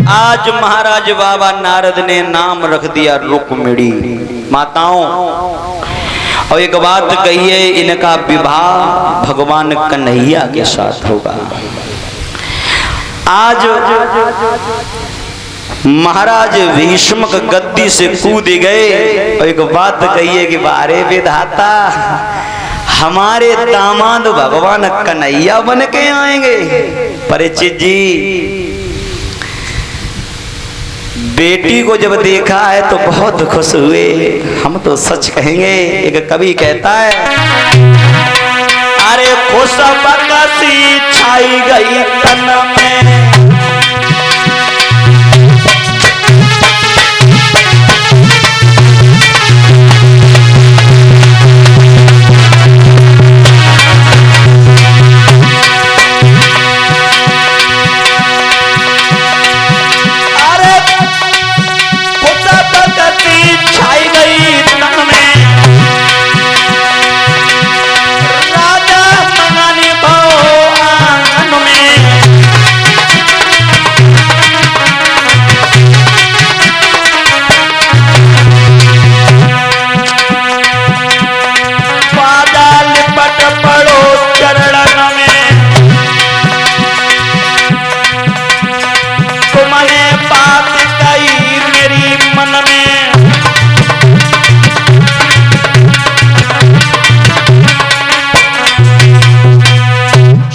आज महाराज बाबा नारद ने नाम रख दिया रुक्मिणी। माताओं, और एक बात कहिए, इनका विवाह भगवान कन्हैया के साथ होगा। आज महाराज भीष्म गद्दी से कूद गए और एक बात कहिए कि बारे विधाता, हमारे दामाद भगवान कन्हैया बन के आएंगे। परीक्षित जी, बेटी को जब देखा है तो बहुत खुश हुए। हम तो सच कहेंगे, एक कवि कहता है, अरे खुश बकसी छाई गई तन में,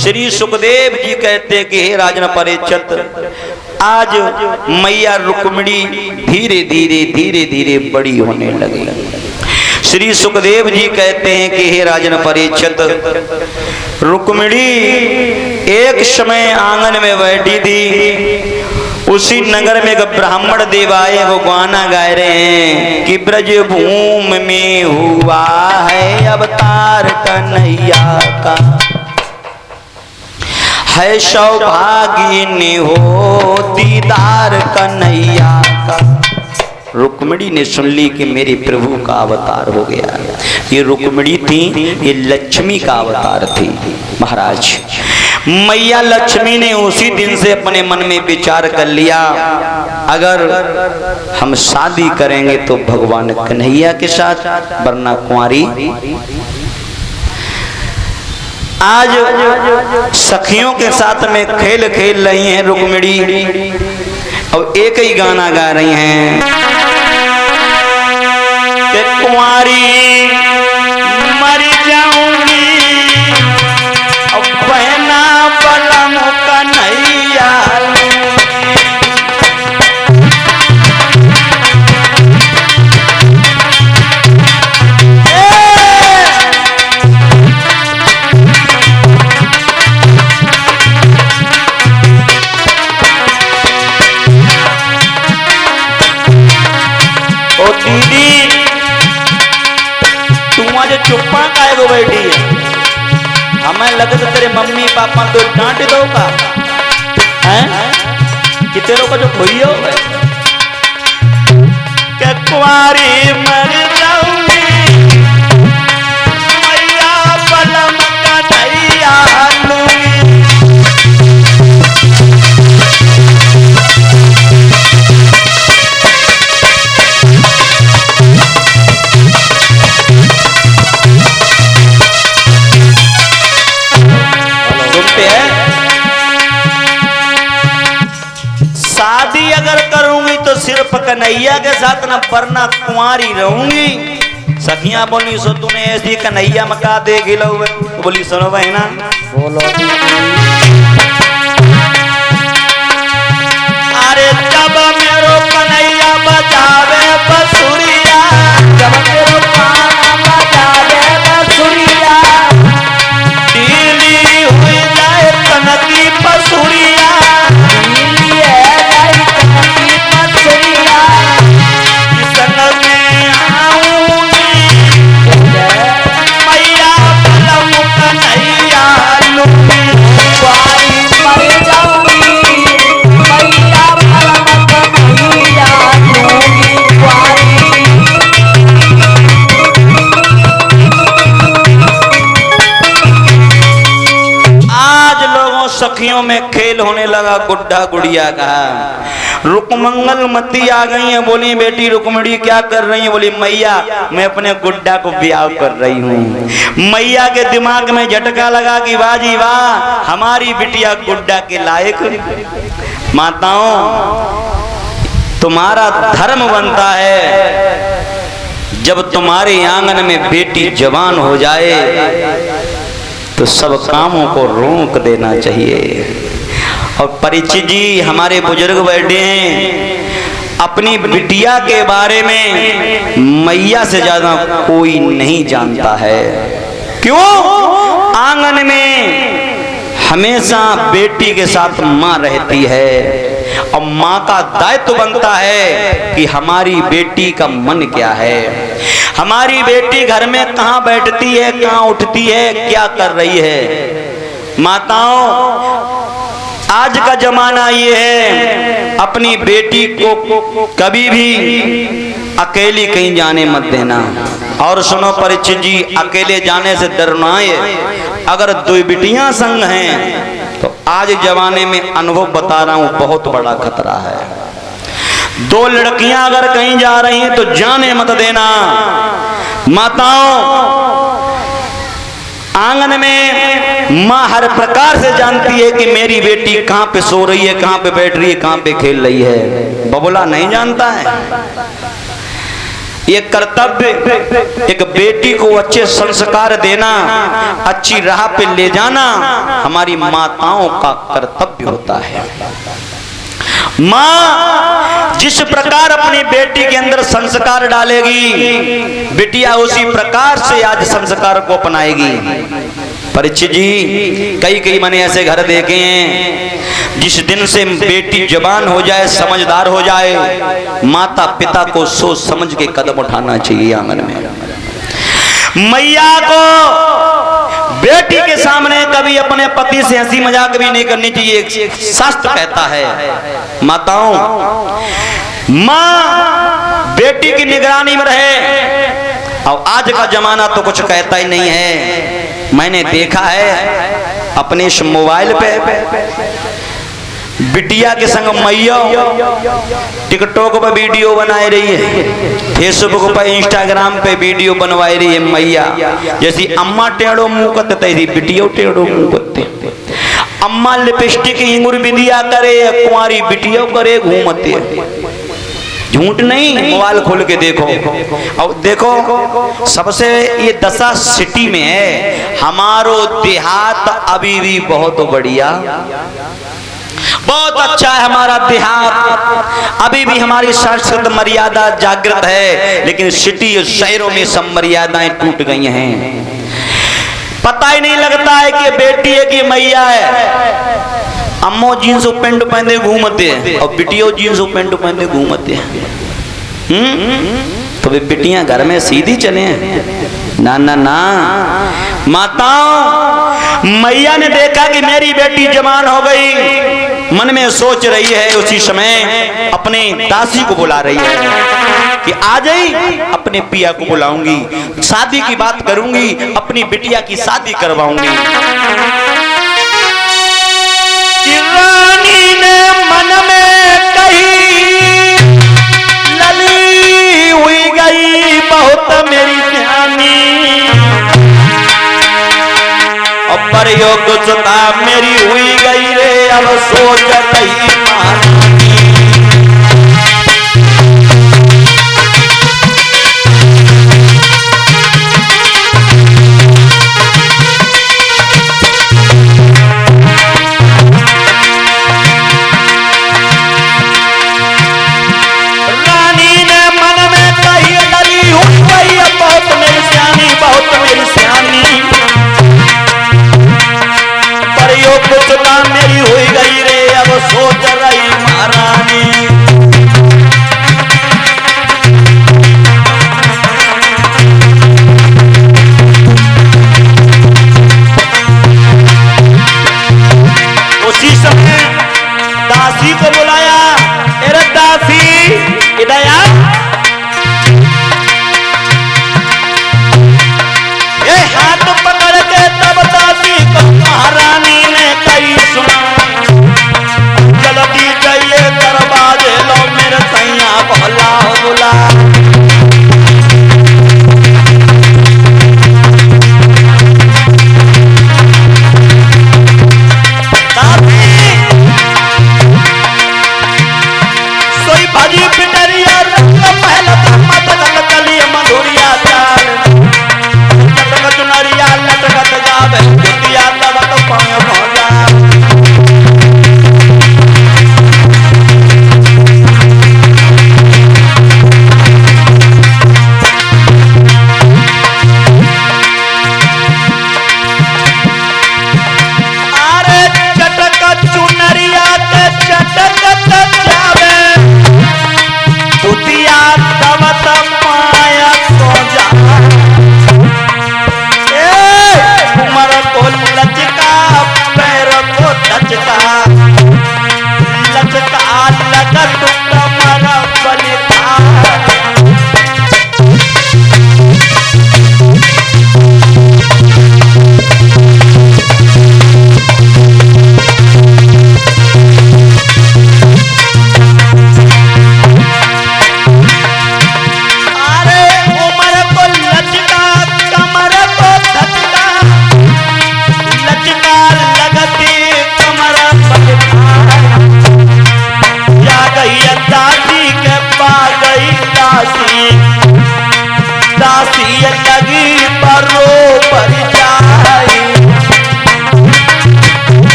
श्री सुखदेव जी कहते हैं कि हे राजन परीक्षित, आज मैया रुक्मिणी धीरे धीरे बड़ी होने लगी। श्री सुखदेव जी कहते हैं कि हे राजन परीक्षित, रुक्मिणी एक समय आंगन में बैठी थी। उसी नगर में एक ब्राह्मण देव आए, वो गाना गाए रहे हैं कि ब्रज भूमि में हुआ है अवतार कन्हैया का, है सौभागिनी हो दीदार कन्हैया का। रुक्मिणी ने सुन ली कि मेरे प्रभु का अवतार हो गया। ये रुक्मिणी थी, ये लक्ष्मी का अवतार थी। महाराज, मैया लक्ष्मी ने उसी दिन से अपने मन में विचार कर लिया, अगर हम शादी करेंगे तो भगवान कन्हैया के साथ, वरना कुंवारी। आज सखियों के साथ में खेल खेल रही हैं रुक्मिणी, और एक ही गाना गा रही हैं कि कुंवारी मर जाऊंगी और बहना बलम कन्हैया। चुप्पा काहे को बैठी है? हमें लगे तो तेरे मम्मी पापा तो डांट दो का हैं कि तेरे को जो खोई हो क्या कुंवारी मर जाऊंगी मैया बलम कन्हैया लूंगी। शादी अगर करूंगी तो सिर्फ कन्हैया के साथ न, वरना कुंवारी रहूंगी। सखियां बोली, सो तूने ऐसी कन्हैया मका दे गिलो। बोली सुनो बहना, बोलो। अरे जब मेरो कन्हैया बजावे बसुरिया, जब मेरो कान्हा बजावे बसुरिया, डीली हुई जाए कनकी बसुरिया, सखियों में खेल होने लगा गुड्डा गुड़िया का। रुकमंगल मती आ गई है, बोली बेटी रुक्मिणी क्या कर रही है? बोली मैया मैं अपने गुड्डा को ब्याह कर रही हूँ। मैया के दिमाग में झटका लगा कि वाह जी वाह, हमारी बिटिया गुड्डा के लायक। माताओं तुम्हारा धर्म बनता है जब तुम्हारे आंगन में बेटी जवान हो जाए तो सब कामों को रोक देना चाहिए। और परीक्षित जी हमारे बुजुर्ग बैठे हैं, अपनी बिटिया के बारे में मैया से ज्यादा कोई नहीं जानता है। क्यों? आंगन में हमेशा बेटी के साथ माँ रहती है और माँ का दायित्व बनता है कि हमारी बेटी का मन क्या है, हमारी बेटी घर में कहाँ बैठती है, कहाँ उठती है, क्या कर रही है। माताओं आज का जमाना ये है, अपनी बेटी को कभी भी अकेली कहीं जाने मत देना। और सुनो परीक्षित जी, अकेले जाने से डरना है। अगर दो बिटियां संग हैं तो आज जमाने में अनुभव बता रहा हूं बहुत बड़ा खतरा है। दो लड़कियां अगर कहीं जा रही हैं तो जाने मत देना। माताओं आंगन में माँ हर प्रकार से जानती है कि मेरी बेटी कहाँ पे सो रही है, कहाँ पे बैठ रही है, कहाँ पे खेल रही है। बबुला नहीं जानता है। ये कर्तव्य एक बेटी को अच्छे संस्कार देना, अच्छी राह पे ले जाना हमारी माताओं का कर्तव्य होता है। माँ जिस प्रकार अपनी बेटी के अंदर संस्कार डालेगी, बिटिया उसी प्रकार से आज संस्कार को अपनाएगी। परीक्षित जी कई मैंने ऐसे घर देखे हैं, जिस दिन से बेटी जवान हो जाए, समझदार हो जाए, माता पिता को सोच समझ के कदम उठाना चाहिए आंगन में। मैया को बेटी के सामने कभी अपने पति से हंसी मजाक भी नहीं करनी चाहिए, शास्त्र कहता है। माताओं माँ बेटी की निगरानी में रहे। और आज का जमाना तो कुछ कहता ही नहीं है। मैंने देखा है अपने इस मोबाइल पे बिटिया के संग मैया टिकटॉक पर वीडियो बनाई रही है, फेसबुक पर इंस्टाग्राम पे वीडियो बनवाई रही है। मैया जैसी अम्मा टेढ़ो मुंह करते तैसी बिटिया टेढ़ो मुंह करते। अम्मा लिपस्टिक इंगुर बिंदिया करे, कुंवारी बिटिया करे घूमते। झूठ नहीं, मोबाइल खोल के देखो। और देखो सबसे ये दशा सिटी में है, हमारो देहात अभी भी बहुत बढ़िया, बहुत अच्छा है हमारा देहात। अभी भी हमारी सांस्कृतिक मर्यादा जागृत है, लेकिन सिटी और शहरों में सब मर्यादाएं टूट गई हैं। पता ही नहीं लगता है कि बेटी है कि मैया है। अम्मो जीन्स पेंट पहने घूमते हैं और बिटियो जीन्स पेंट पहने घूमते हैं। तो वे बिटियां घर में सीधी चले हैं? ना ना ना। माताओं मैया ने देखा कि मेरी बेटी जवान हो गई, मन में सोच रही है, उसी समय अपने दासी को बुला रही है कि आ जाई, अपने पिया को बुलाऊंगी, शादी की बात करूंगी, अपनी बिटिया की शादी करवाऊंगी। रानी ने मन में कही, लली हुई गई बहुत मेरी ध्यानी, और प्रयोग सुता मेरी हुई गई रे, अब सोच रही मेरी हुई गई रे, अब सोच बाजी पिटरिया रंग महल मत गली मधुरिया चाल लटक चुनरिया लटकत जावे जुतिया तबक पाए भोला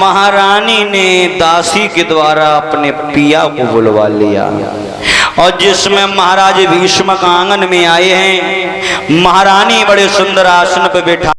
महारानी ने दासी के द्वारा अपने पिया को बुलवा लिया और जिसमें महाराज भीष्म आंगन में आए हैं, महारानी बड़े सुंदर आसन पर बैठा